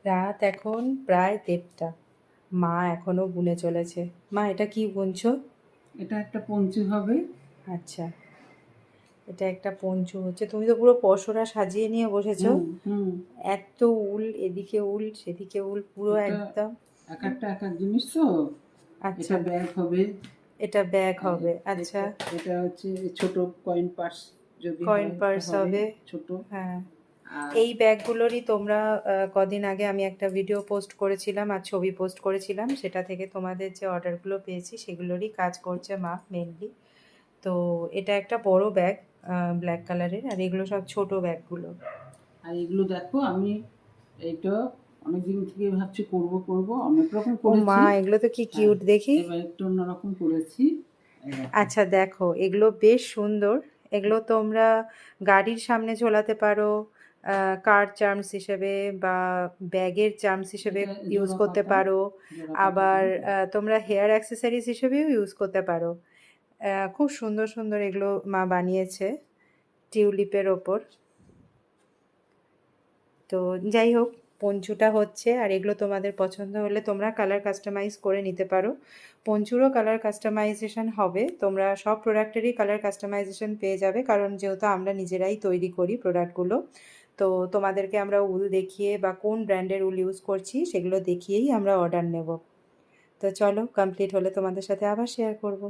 রাত এখন প্রায় 1:30। মা এখনো বুনে চলেছে। মা এটা কি বুনছো? এটা একটা পঞ্চু হবে। আচ্ছা, এটা একটা পঞ্চু হচ্ছে। তুমি তো পুরো পশরা সাজিয়ে নিয়ে বসেছো। হুম হুম এত উল, এদিকে উল সেদিকে উল, পুরো এটা একদম। এক একটা এক এক জিনিস তো। আচ্ছা, এটা ব্যাগ হবে। এটা ব্যাগ হবে। আচ্ছা, এটা এটা হচ্ছে ছোট কয়েন পার্স, যদি কয়েন হয় এটা পার্স হবে হবে। ছোট। হ্যাঁ, আর এই ব্যাগগুলোরই তোমরা কদিন আগে আমি একটা ভিডিও পোস্ট করেছিলাম আর ছবি পোস্ট করেছিলাম, সেটা থেকে তোমাদের যে অর্ডারগুলো পেয়েছি সেগুলোরই কাজ করছে মা মেনলি। তো এটা একটা বড় ব্যাগ, ব্ল্যাক কালারের, আর এগুলো সব ছোট ব্যাগগুলো। আর এগুলো দেখো, আমি এইটা অনেকদিন থেকে ভাবছি করব করব, অনেক রকম ও মা, করেছি। এগুলো তো কি হ্যাঁ, কিউট দেখি। এবার একটু অন্যরকম করেছি। এই দেখো। আচ্ছা দেখো, এগুলো বেশ সুন্দর। এগুলো তোমরা গাড়ির সামনে ঝোলাতে পারো, কার চার্মস হিসেবে বা ব্যাগের চার্মস হিসেবে এটা ইউজ জোড়া করতে পাতা, পারো। জোড়া পাতা আবার করে। তোমরা হেয়ার অ্যাক্সেসরিজ হিসেবেও ইউজ করতে পারো। খুব সুন্দর সুন্দর এগুলো মা বানিয়েছে টিউলিপের ওপর। তো যাই হোক, পঞ্চুটা হচ্ছে, আর এগুলো তোমাদের পছন্দ হলে তোমরা কালার কাস্টমাইজ করে নিতে পারো। পঞ্চুরও কালার কাস্টমাইজেশন হবে, তোমরা সব প্রোডাক্টেরই কালার কাস্টমাইজেশন পেয়ে যাবে, কারণ যেহেতু আমরা নিজেরাই তৈরি করি প্রোডাক্টগুলো। তো তোমাদেরকে আমরা উল দেখিয়ে বা কোন ব্র্যান্ডের উল ইউজ করছি সেগুলো দেখিয়েই আমরা অর্ডার নেব। তো চলো, কমপ্লিট হলে তোমাদের সাথে আবার শেয়ার করব।